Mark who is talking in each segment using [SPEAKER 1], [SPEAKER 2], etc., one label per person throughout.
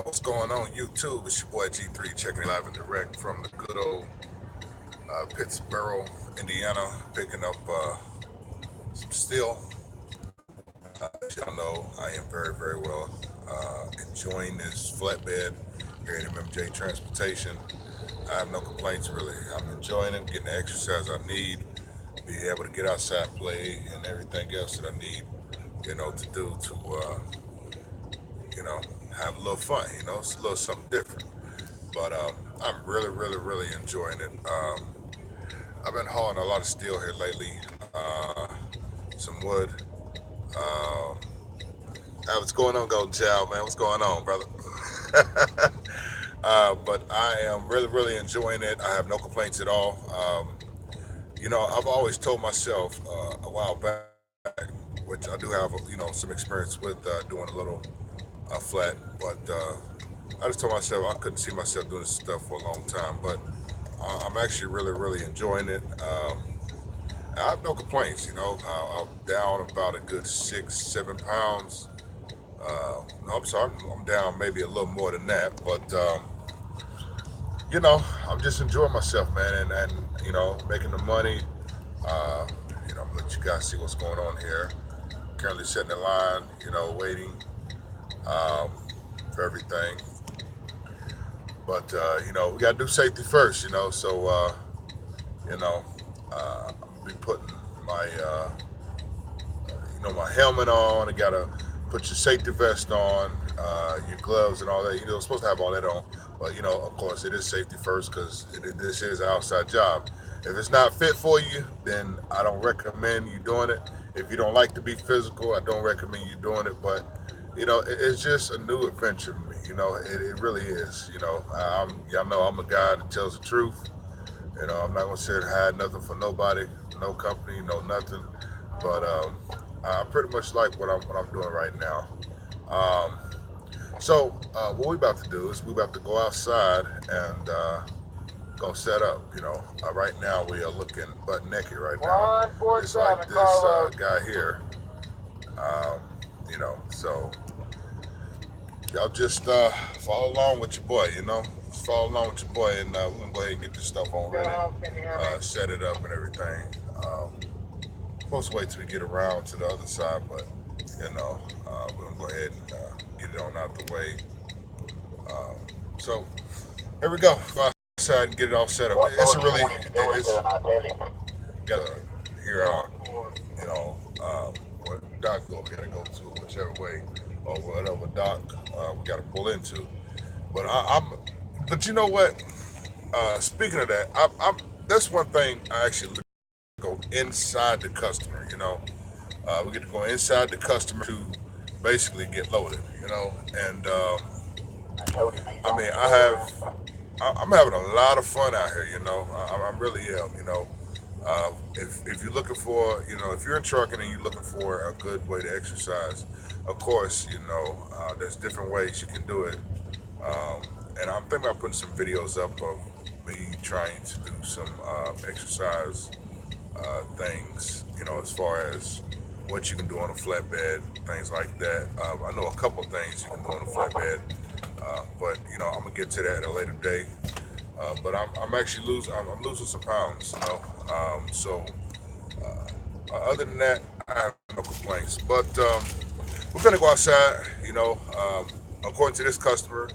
[SPEAKER 1] What's going on YouTube? It's your boy G3 checking live and direct from the good old Pittsburgh, Indiana, picking up some steel. As y'all know, I am very well enjoying this flatbed here at MMJ Transportation. I have no complaints really. I'm enjoying it, getting the exercise I need, be able to get outside, play, and everything else that I need, to do to you know, have a little fun. It's a little something different. But I'm really enjoying it. I've been hauling a lot of steel here lately, some wood. Uh, what's going on, Golden Child, man? What's going on, brother? But I am really enjoying it. I have no complaints at all. I've always told myself a while back, which I do have, some experience with doing a little flat, but I just told myself I couldn't see myself doing this stuff for a long time. But I'm actually really enjoying it. I have no complaints. I'm down about a good 6-7 pounds. No, I'm sorry, I'm down maybe a little more than that, but I'm just enjoying myself, man, and making the money. Uh, I'm gonna let you guys see what's going on here. Currently sitting in line, waiting um, for everything. But we gotta do safety first, So you know, I'm gonna be putting my my helmet on. I gotta put your safety vest on, your gloves and all that. Supposed to have all that on. But of course, it is safety first because this is an outside job. If it's not fit for you, then I don't recommend you doing it. If you don't like to be physical, I don't recommend you doing it. But it's just a new adventure for me. It really is. Y'all know I'm a guy that tells the truth. I'm not gonna sit and hide nothing for nobody, no company, no nothing. But I pretty much like what I'm doing right now. Um, what we about to do is we about to go outside and go set up. Right now we are looking butt naked right now. It's like this guy here. Um, so y'all just follow along with your boy. Just follow along with your boy, and we're gonna go ahead and get this stuff on ready, set it up and everything. Supposed to wait till we get around to the other side, but we're gonna go ahead and get it on out the way. Um, so here we go. Go outside and get it all set up. It's gotta hear what dock we gotta go to, whichever way or whatever dock we gotta pull into. But but you know what? Speaking of that, that's one thing I actually go inside the customer. We get to go inside the customer to basically get loaded. And I mean, I'm having a lot of fun out here. I really am. If you're looking for, if you're in trucking and you're looking for a good way to exercise, of course, there's different ways you can do it. Um, and I'm thinking about putting some videos up of me trying to do some exercise things, as far as what you can do on a flatbed, things like that. I know a couple of things you can do on a flatbed, but I'm gonna get to that at a later date. But I'm actually I'm losing some pounds, other than that, I have no complaints. But we're gonna go outside. According to this customer,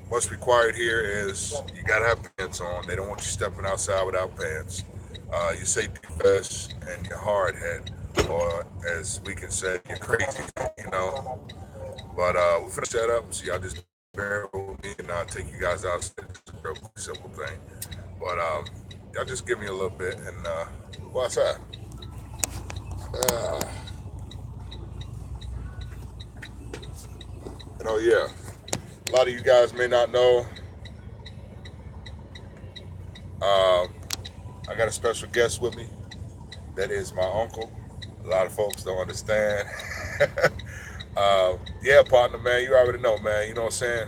[SPEAKER 1] what's required here is you gotta have pants on. They don't want you stepping outside without pants. Your safety vest and your hard hat, or as we can say, your crazy. But we're gonna set up, so y'all just bear with me, and I'll take you guys out. It's a real simple thing. But y'all just give me a little bit, and we'll go outside. Uh, yeah. A lot of you guys may not know. Um, I got a special guest with me. That is my uncle. A lot of folks don't understand. Yeah, partner, man, you already know, man. You know what I'm saying?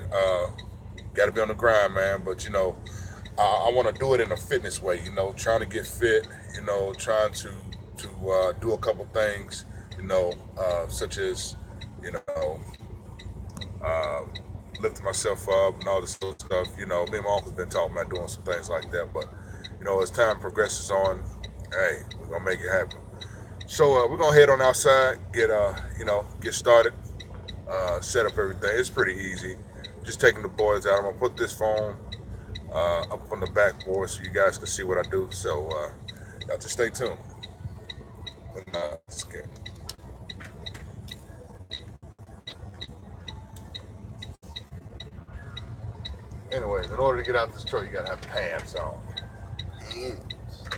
[SPEAKER 1] Got to be on the grind, man. But I want to do it in a fitness way. Trying to get fit. Trying to do a couple things. Such as you know, lifting myself up and all this sort of stuff. You know, me and my uncle's been talking about doing some things like that. But you know, as time progresses on, hey, we're gonna make it happen. So we're gonna head on outside, get started, set up everything. It's pretty easy. Just taking the boards out. I'm gonna put this phone up on the backboard so you guys can see what I do. So y'all just stay tuned. And, anyways, in order to get out this truck, you gotta have pants on.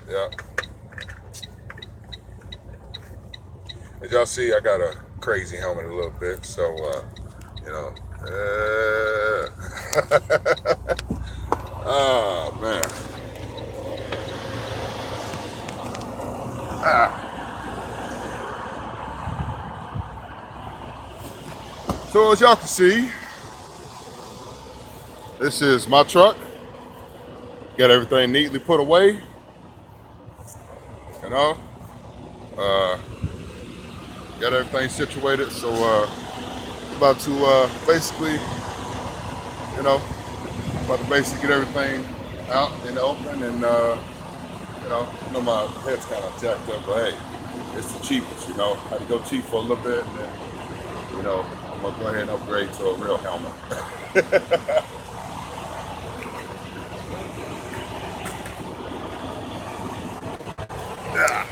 [SPEAKER 1] Yeah. As y'all see, I got a crazy helmet a little bit, so you know. Oh man. Ah. So as y'all can see, this is my truck. Got everything neatly put away. You know. Uh, got everything situated. So about to basically, you know, get everything out in the open, and you know my head's kind of jacked up, but hey, it's the cheapest. You know, had to go cheap for a little bit, and then you know I'm gonna go ahead and upgrade to a real helmet. Yeah.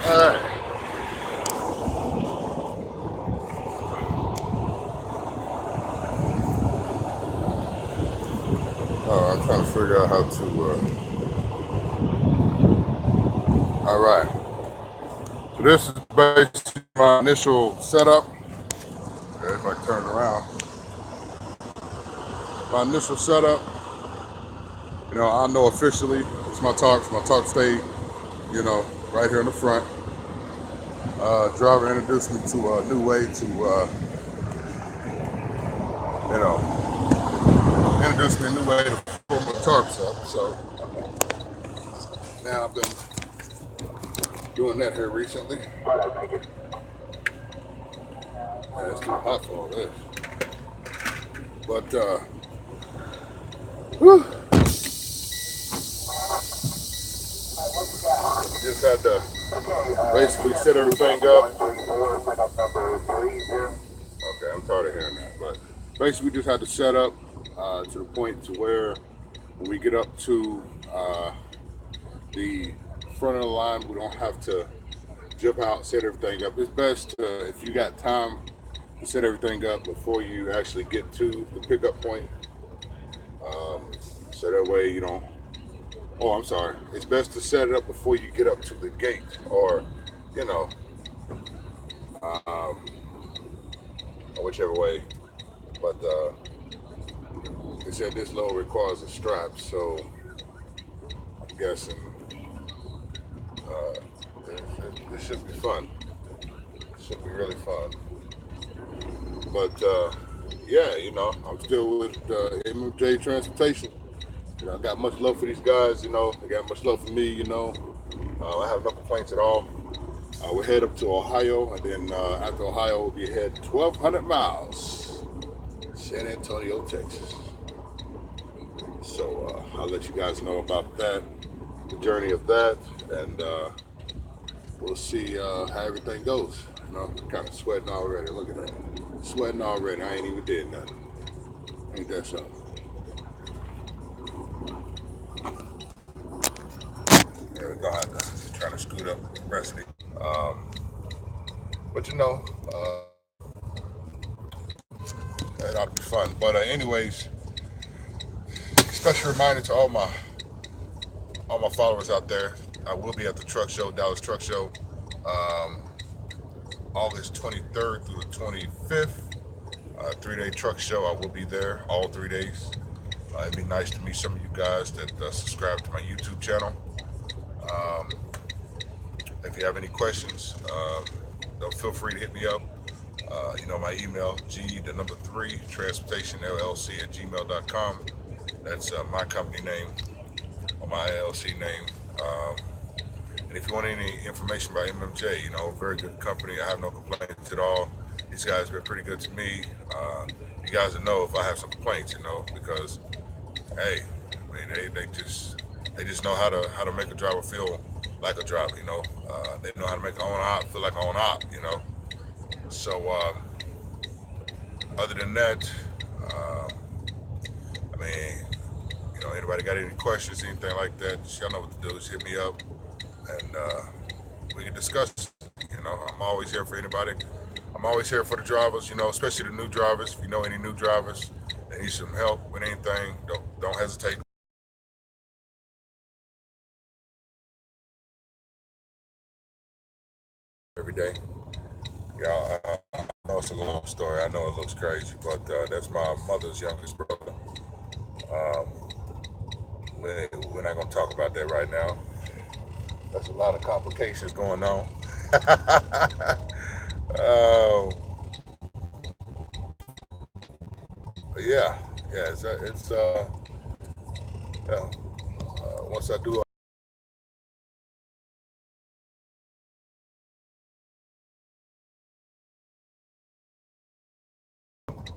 [SPEAKER 1] Alright. I'm trying to figure out how to. All right. So this is basically my initial setup. If I turn it around, my initial setup. You know, I know officially it's my talks. My talk stay, you know, right here in the front. Driver introduced me to a new way to, you know, introduced me a new way to pull my tarps up. So now I've been doing that here recently. Man, it's too hot for all this. But, whew, just had to basically set everything up. Okay, I'm tired of hearing that. But basically, we just had to set up to the point to where when we get up to the front of the line, we don't have to jump out, set everything up. It's best if you got time to set everything up before you actually get to the pickup point. So that way you don't. Oh, I'm sorry. It's best to set it up before you get up to the gate, or you know, or whichever way. But they said this load requires a strap, so I'm guessing it should be fun. It should be really fun. But yeah, you know, I'm still with MMJ Transportation. You know, I got much love for these guys. You know, they got much love for me. You know, I have no complaints at all. We'll head up to Ohio, and then after Ohio, we'll be head 1,200 miles, San Antonio, Texas. So I'll let you guys know about that, the journey of that, and we'll see how everything goes. You know, I'm kind of sweating already. Look at that, sweating already. I ain't even did nothing. Ain't that something? There we go. I'm trying to scoot up the rest of it. But you know, that'll be fun. But anyways, special reminder to all my followers out there. I will be at the truck show, Dallas Truck Show, August 23rd through the 25th. 3-day truck show. I will be there all 3 days. It'd be nice to meet some of you guys that subscribe to my YouTube channel. If you have any questions, don't feel free to hit me up. You know, my email, G3 Transportation LLC at gmail.com. That's my company name or my LLC name. And if you want any information about MMJ, you know, very good company. I have no complaints at all. These guys have been pretty good to me. You guys will know if I have some complaints, you know, because hey, I mean, they just know how to make a driver feel like a driver, you know. They know how to make an owner op feel like an owner op, you know. So other than that, I mean, you know, anybody got any questions, anything like that, y'all know what to do. Just hit me up, and we can discuss. You know, I'm always here for anybody. I'm always here for the drivers, you know, especially the new drivers. If you know any new drivers that need some help with anything, don't hesitate. Every day. Yeah, I know it's a long story. I know it looks crazy, but that's my mother's youngest brother. Um, we're not going to talk about that right now. There's a lot of complications going on. uh, yeah, it's yeah. Once I do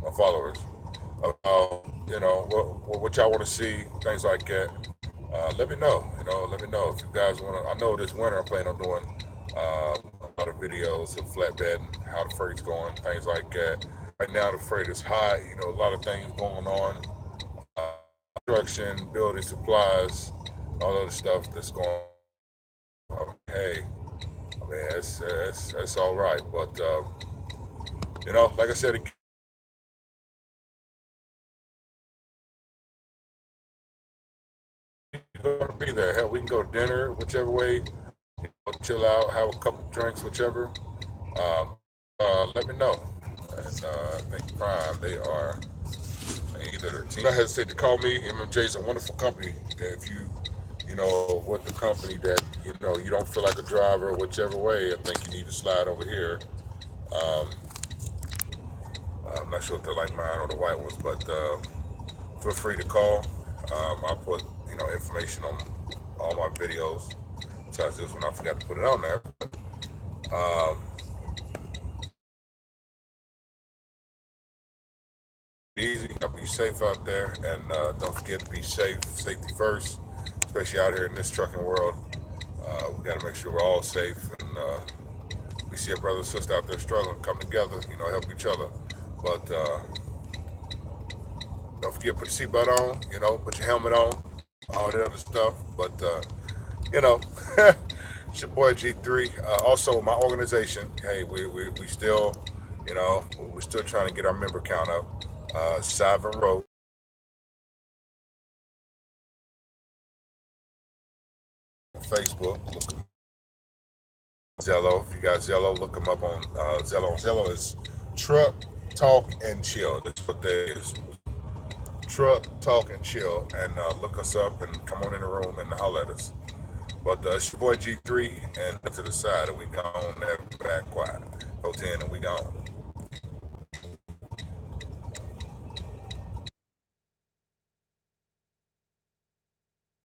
[SPEAKER 1] my followers, you know, what y'all want to see, things like that. Let me know. You know, let me know if you guys want to. I know this winter I'm planning on doing a lot of videos of flatbed, how the freight's going, things like that. Right now the freight is high. You know, a lot of things going on. Uh, Construction, building supplies, all other stuff that's going on. Hey, man, that's all right. But like I said, you're gonna be there. Hell, we can go to dinner, whichever way. Chill out, have a couple drinks, whichever. Um, Let me know. And I think Prime, they are either their team. Don't hesitate to call me. MMJ is a wonderful company. If with the company that you don't feel like a driver, whichever way, I think you need to slide over here. Um, I'm not sure if they're like mine or the white ones, but feel free to call. I'll put information on all my videos. Besides this one, I forgot to put it on there. Um, Easy. Be safe out there, and don't forget to be safe. Safety first, especially out here in this trucking world. We got to make sure we're all safe, and we see a brother and sister out there struggling. Come together, help each other. But don't forget to put your seatbelt on. Put your helmet on, all that other stuff. But you know, it's your boy G3. Also, my organization. Hey, we still, we're still trying to get our member count up. Savin Road. Facebook, Zello. If you got Zello, look them up on Zello. Zello is Truck Talk and Chill. That's what that is. Truck Talk and Chill, and look us up and come on in the room and holler at us. But it's your boy G3, and to the side, and we gone. That back quiet. Go 10, and we gone.